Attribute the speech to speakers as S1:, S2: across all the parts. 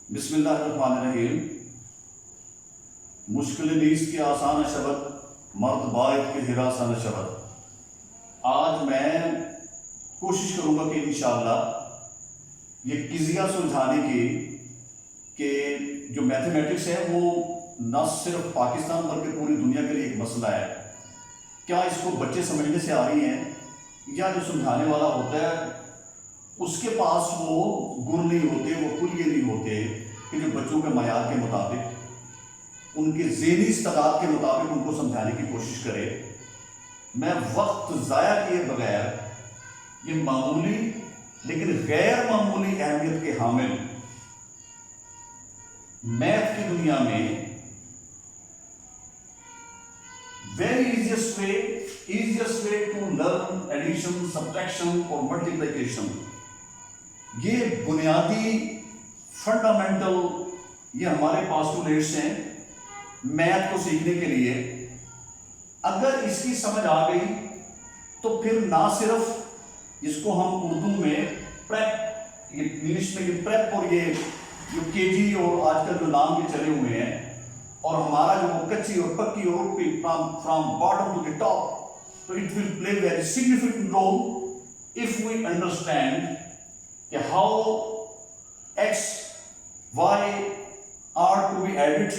S1: بسم اللہ الرحمن الرحیم۔ مشکل نیست کے آسان شبد، مرد باعث کے ہراسان شبد۔ آج میں کوشش کروں گا کہ انشاءاللہ یہ قضیہ سلجھانے کی کہ جو میتھمیٹکس ہے وہ نہ صرف پاکستان بلکہ پوری دنیا کے لیے ایک مسئلہ ہے۔ کیا اس کو بچے سمجھنے سے آ رہی ہیں یا جو سمجھانے والا ہوتا ہے اس کے پاس وہ گر نہیں ہوتے، وہ کلیے نہیں ہوتے کہ جو بچوں کے معیار کے مطابق، ان کی ذہنی استعداد کے مطابق ان کو سمجھانے کی کوشش کرے۔ میں وقت ضائع کیے بغیر یہ معمولی لیکن غیر معمولی اہمیت کے حامل میتھ کی دنیا میں very easiest way to learn addition, subtraction اور multiplication، یہ بنیادی فنڈامنٹل یہ ہمارے پاسٹولیٹس ہیں میتھ کو سیکھنے کے لیے۔ اگر اس کی سمجھ آ گئی تو پھر نہ صرف جس کو ہم اردو میں پریپ، یہ انگلش میں یہ پریپ اور یہ جو کے جی اور آج کل جو نام کے چلے ہوئے ہیں، اور ہمارا جو کچی اور پکی اور from bottom to the top, تو it will play very significant role of we understand کہ how X Y are to be added,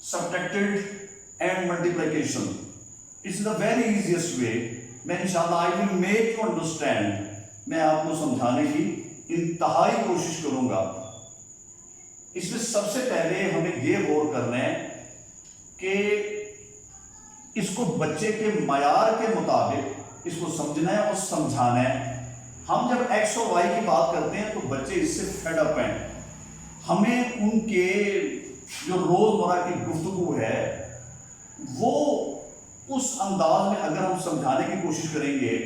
S1: subtracted and multiplication. It's the very easiest way. میں انشاءاللہ I will make you understand, میں آپ کو سمجھانے کی انتہائی کوشش کروں گا۔ اس میں سب سے پہلے ہمیں یہ غور کرنا ہے کہ اس کو بچے کے معیار کے مطابق اس کو سمجھنا ہے اور سمجھانا ہے۔ ہم جب ایکس اور وائی کی بات کرتے ہیں تو بچے اس سے فیڈ اپ ہیں۔ ہمیں ان کے جو روزمرہ کی گفتگو ہے وہ اس انداز میں اگر ہم سمجھانے کی کوشش کریں گے،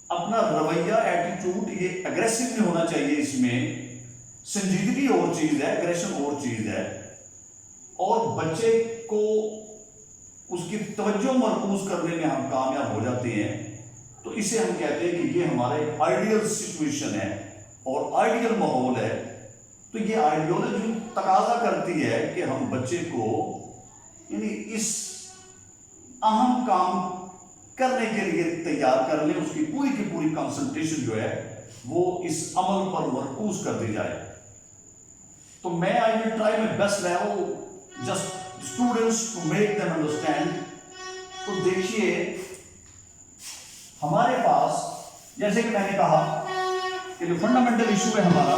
S1: اپنا رویہ ایٹیٹیوڈ یہ اگریسو نہیں ہونا چاہیے، اس میں سنجیدگی اور چیز ہے، اگریشن اور چیز ہے، اور بچے کو اس کی توجہ مرکوز کرنے میں ہم کامیاب ہو جاتے ہیں، تو اسے ہم کہتے ہیں کہ یہ ہمارے آئیڈیل سچویشن ہے اور آئیڈیل ماحول ہے۔ تو یہ آئیڈیالوجی تقاضا کرتی ہے کہ ہم بچے کو یعنی اس اہم کام کرنے کے لیے تیار کر لیں، اس کی پوری کنسنٹریشن جو ہے وہ اس عمل پر مرکوز کر دی جائے۔ تو میں I will try my best level just students to make them understand۔ تو دیکھیے ہمارے پاس جیسے کہ میں نے کہا کہ جو فنڈامنٹل ایشو ہے ہمارا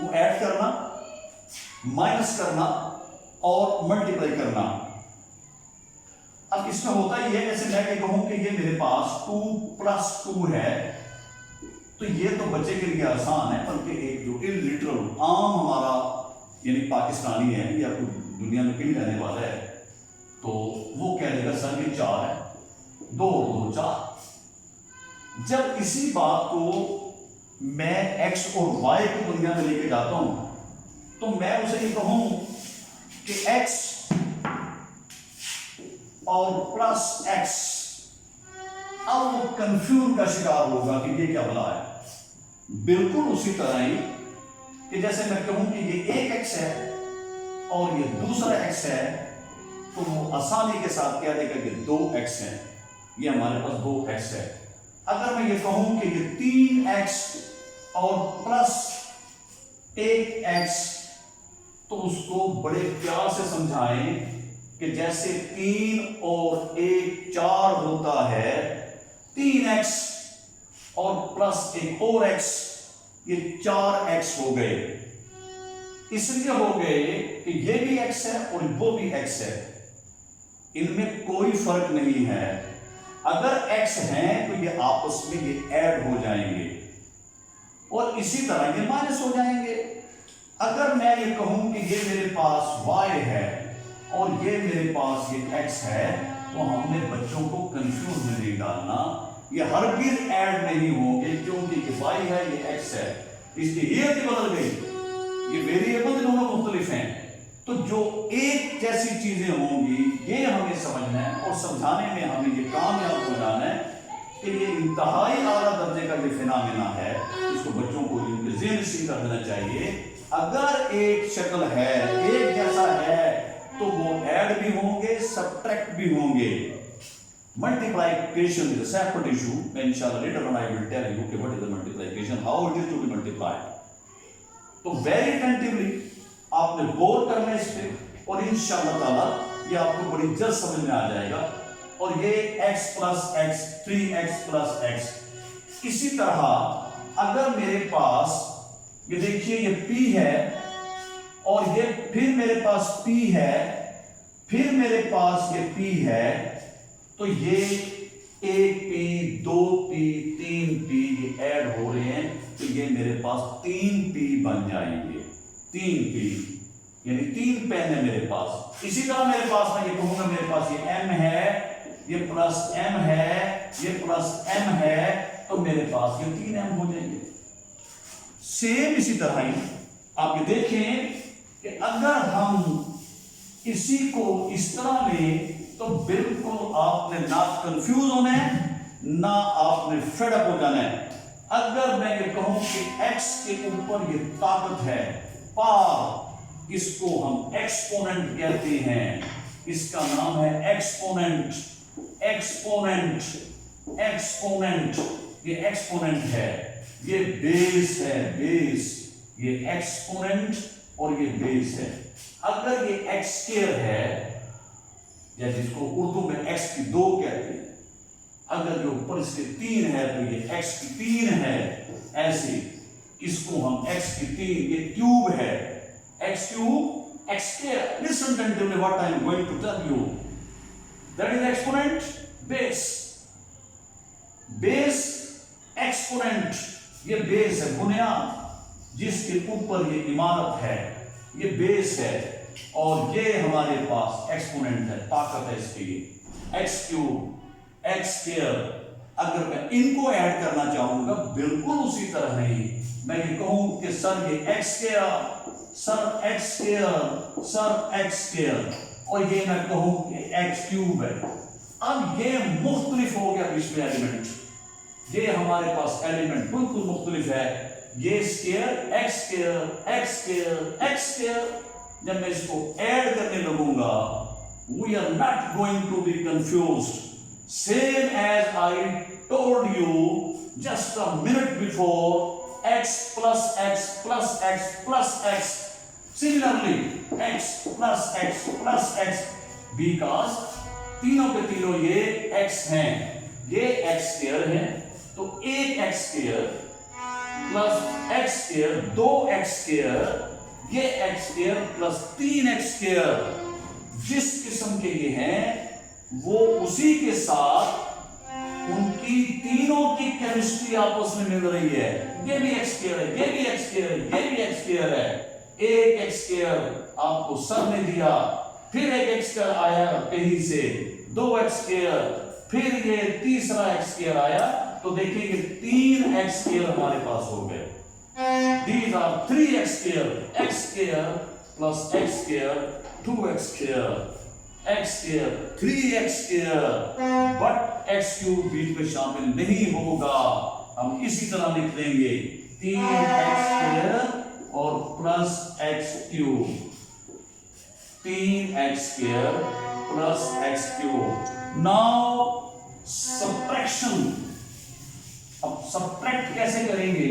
S1: وہ ایڈ کرنا، مائنس کرنا اور ملٹیپلائی کرنا۔ اب اس میں ہوتا ہی ہے جیسے میں کہ کہوں کہ یہ میرے پاس 2+2 ہے، تو یہ تو بچے کے لیے آسان ہے، بلکہ ایک جو الٹرل عام ہمارا یعنی پاکستانی ہے یا کوئی دنیا میں کہیں رہنے والا ہے تو وہ کہہ دے گا سر یہ 4 ہے، 2 اور 2 4۔ جب اسی بات کو میں ایکس اور وائی کی دنیا میں لے کے جاتا ہوں تو میں اسے یہ کہوں کہ ایکس اور پلس ایکس، اب وہ کنفیوژن کا شکار ہوگا کہ یہ کیا بلا ہے۔ بالکل اسی طرح ہی کہ جیسے میں کہوں کہ یہ ایک ایکس ہے اور یہ دوسرا ایکس ہے، تو وہ آسانی کے ساتھ کہہ دے گا کہ 2 ایکس ہے، یہ ہمارے پاس 2 ایکس ہے۔ اگر میں یہ کہوں کہ یہ 3 ایکس اور پلس 1 ایکس، تو اس کو بڑے پیار سے سمجھائیں کہ جیسے 3 اور 1 4 ہوتا ہے، 3 ایکس اور پلس 1 اور ایکس، یہ 4 ایکس ہو گئے۔ اس لیے ہو گئے کہ یہ بھی ایکس ہے اور وہ بھی ایکس ہے، ان میں کوئی فرق نہیں ہے۔ اگر ایکس ہیں تو یہ آپس میں یہ ایڈ ہو جائیں گے اور اسی طرح یہ مائنس ہو جائیں گے۔ اگر میں یہ کہوں کہ یہ میرے پاس وائی ہے اور یہ میرے پاس یہ ایکس ہے، تو ہم نے بچوں کو کنفیوز نہیں ڈالنا، یہ ہرگز ایڈ نہیں ہوں گے کیونکہ یہ وائی ہے یہ ایکس ہے، اس کی ہیئت ہی بدل گئی، یہ ویریبل دونوں مختلف ہیں۔ تو جو ایک جیسی چیزیں ہوں گی یہ ہمیں سمجھنا ہے اور سمجھانے میں ہمیں یہ کامیاب ہو جانا ہے کہ یہ انتہائی اعلیٰ درجے کا یہ فینامنا ہے، اس کو بچوں کو ان کے ذہن نشین کر دینا چاہیے अगर एक शक्ल है, एक जैसा है, तो वो ऐड भी होंगे, सब्ट्रैक्ट भी होंगे। Multiplication is a separate issue. Inshallah later on I will tell you okay, what is the multiplication, how it is to be multiplied. तो very attentively आपने गौर करना इस पे, और इंशाअल्लाह ताला ये आपको बड़ी जल्द समझ में आ जाएगा। और ये x plus x 3x plus x, इसी तरह अगर मेरे पास ये देखिए ये p है, और ये फिर मेरे पास p है, फिर मेरे पास ये p है, तो ये 1p 2p 3p ये ऐड हो रहे हैं, तो ये मेरे पास 3p बन जाएंगे। 3p यानी 3 पेन है मेरे पास। इसी तरह मेरे पास मैं ये कहूंगा मेरे पास ये m है, ये प्लस m है, ये प्लस m है, तो मेरे पास ये 3m हो जाएंगे। सेम इसी तरह ही आप ये देखें कि अगर हम इसी को इस तरह लें तो बिल्कुल आपने ना कंफ्यूज होना है, ना आपने फेड अप हो जाना है। अगर मैं ये कहूं कि x के ऊपर ये ताकत है, पावर, इसको हम एक्सपोनेंट कहते हैं, इसका नाम है एक्सपोनेंट। एक्सपोनेंट, एक्सपोनेंट, ये एक्सपोनेंट है, ये बेस है, बेस, ये एक्सपोनेंट और ये बेस है। अगर ये एक्स स्क्वायर है, या जिसको उर्दू में x की 2 कहते हैं, अगर जो ऊपर इसके 3 है तो ये x की 3 है, ऐसे इसको हम x की 3, ये क्यूब है, x cube x square. Listen attentively what I am going to tell you, that is exponent base. Base exponent, ये बेस है, बुनियाद जिसके ऊपर ये इमारत है, ये बेस है, और ये हमारे पास एक्सपोनेंट है, ताकत है इसकी, एक्स क्यूब एक्स स्क्वायर। अगर मैं इनको ऐड करना चाहूंगा बिल्कुल उसी तरह नहीं, मैं ये कहूं कि सर ये x square, sir x square, sir x square, और ये मैं कहूं कि एक्स क्यूब है। अब ये मुख्तलिफ हो गया इसमें एलिमेंट, ये हमारे पास एलिमेंट बिल्कुल मुख्तलिफ है, ये square x square x square x square. जब मैं इसको ऐड करने लगूंगा, we are not going to be confused, same as I told you just a minute before, x plus x plus x plus x, similarly x plus x plus x, because तीनों के तीनों ये x हैं, ये x square है, तो एक x square plus x square 2x square, ये x square plus 3x square जिस किस्म के ये हैं, वो उसी के साथ उनकी तीनों की केमिस्ट्री आपस में मिल रही है। ये भी x स्क्वायर है, ये भी x स्क्वायर है, ये भी x स्क्वायर है। एक x स्क्वायर आपको सर ने दिया, फिर एक x स्क्वायर आया कहीं से, 2x स्क्वायर, फिर ये तीसरा x स्क्वायर आया, तो देखिए 3x स्क्वायर हमारे पास हो गए। These are 3x square, x square plus x square, 2x square, x square, 3x square, but x cube बीच में शामिल नहीं होगा। हम इसी तरह लिख देंगे 3x square और plus x cube, 3x square plus x cube। Now subtraction, अब सब्ट्रैक्ट कैसे करेंगे?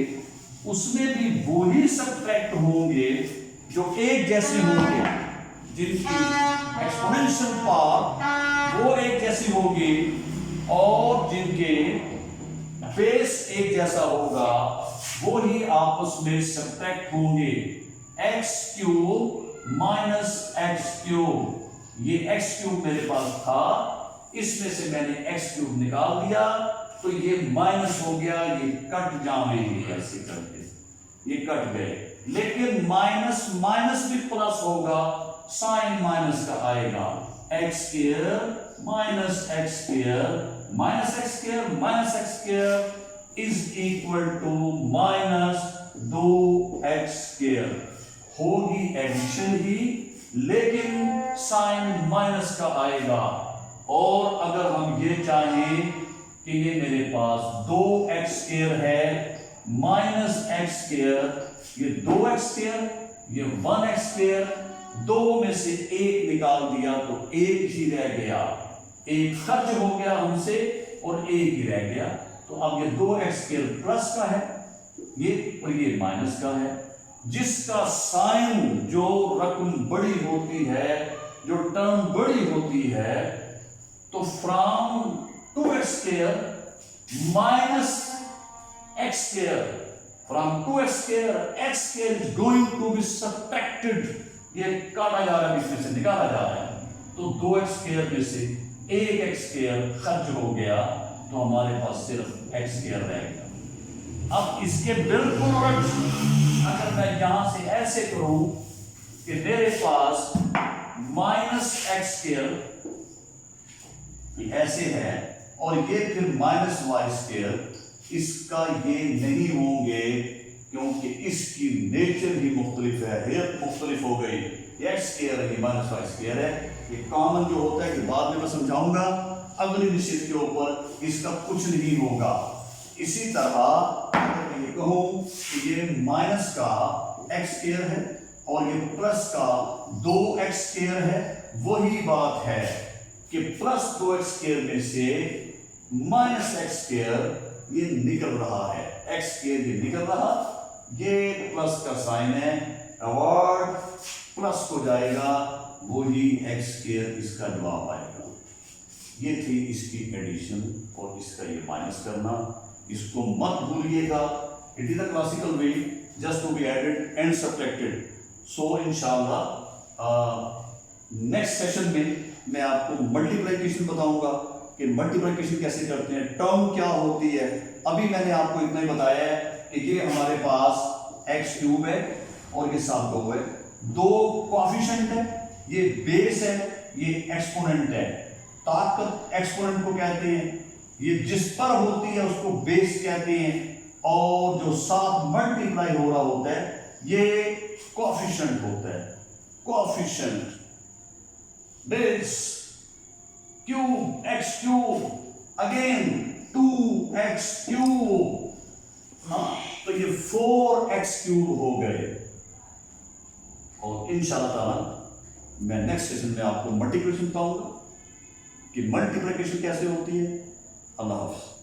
S1: उसमें भी वही सब्ट्रैक्ट होंगे जो एक जैसे होंगे, जिनकी एक्सपोनेंशियल पावर वो एक जैसी होगी और जिनके बेस एक जैसा होगा, वो ही आपस में सब्ट्रैक्ट होंगे। X cube minus x cube, ये एक्स क्यूब मेरे पास था, इसमें से मैंने एक्स क्यूब निकाल दिया, तो ये माइनस हो गया, ये कट जाएंगे ऐसे करके, ये कट गए। लेकिन माइनस माइनस भी प्लस होगा, साइन माइनस का आएगा, x square minus x square minus x square minus x square is equal to minus 2x square. होगी एडिशन ही, लेकिन साइन माइनस का आएगा। और अगर हम ये चाहें कि ये मेरे पास 2x स्क्वायर है माइनस एक्स स्क्वायर, ये 2x स्क्वायर ये 1x², दो में से एक निकाल दिया तो एक ही रह गया, एक खर्च हो गया हमसे और एक ही रह गया। तो अब ये 2x² प्लस का है ये, और ये माइनस का है। जिसका साइन, जो रकम बड़ी होती है, जो टर्म बड़ी होती है, तो from 2x² minus x², from 2x², x² is going to be subtracted, ये काटा जा रहा है, इसमें से निकाला जा रहा है। तो 2x² में से एक x² खर्च हो गया तो हमारे पास सिर्फ x² रह गया। अब इसके बिल्कुल उलट, अगर मैं यहां से ऐसे करूं कि मेरे पास -x² ऐसे है और ये फिर -y², इसका ये नहीं होंगे क्योंकि इसकी नेचर ही मुख्तलिफ है, हेयत मुख्तलिफ हो गई। ये x² है, ये -y² है। ये कॉमन जो होता है कि बाद में मैं समझाऊंगा अगली निश्चित के ऊपर, इसका कुछ नहीं होगा। इसी तरह अगर ये कहूं कि ये माइनस का x² है और ये प्लस का 2x² है, वही बात है कि प्लस 2x² में से -x² ये निकल रहा है, x² ये निकल रहा, ये प्लस का साइन है, अवॉर्ड प्लस को जाएगा, वही x² इसका जवाब आएगा। ये थी इसकी एडिशन और इसका ये माइनस करना, इसको मत भूलिएगा। It is a classical way just to be added and subtracted. So इंशाल्लाह नेक्स्ट सेशन में मैं आपको मल्टीप्लिकेशन बताऊंगा कि मल्टीप्लिकेशन कैसे करते हैं, टर्म क्या होती है। अभी मैंने आपको इतना ही बताया है कि ये हमारे पास x³ है और ये साथ 2 है, 2 कोएफिशिएंट है, ये बेस है, ये एक्सपोनेंट है। ताकत एक्सपोनेंट को कहते हैं, ये जिस पर होती है उसको बेस कहते हैं, और जो साथ मल्टीप्लाई हो रहा होता है ये कोएफिशिएंट होता है। Coefficient base cube x³ again 2x³, हाँ, तो ये 4x³ हो गए। और इंशाअल्लाह ताला मैं नेक्स्ट सेशन में आपको मल्टीप्लिकेशन बताऊंगा कि मल्टीप्लिकेशन कैसे होती है। अल्लाह हाफ़िज़।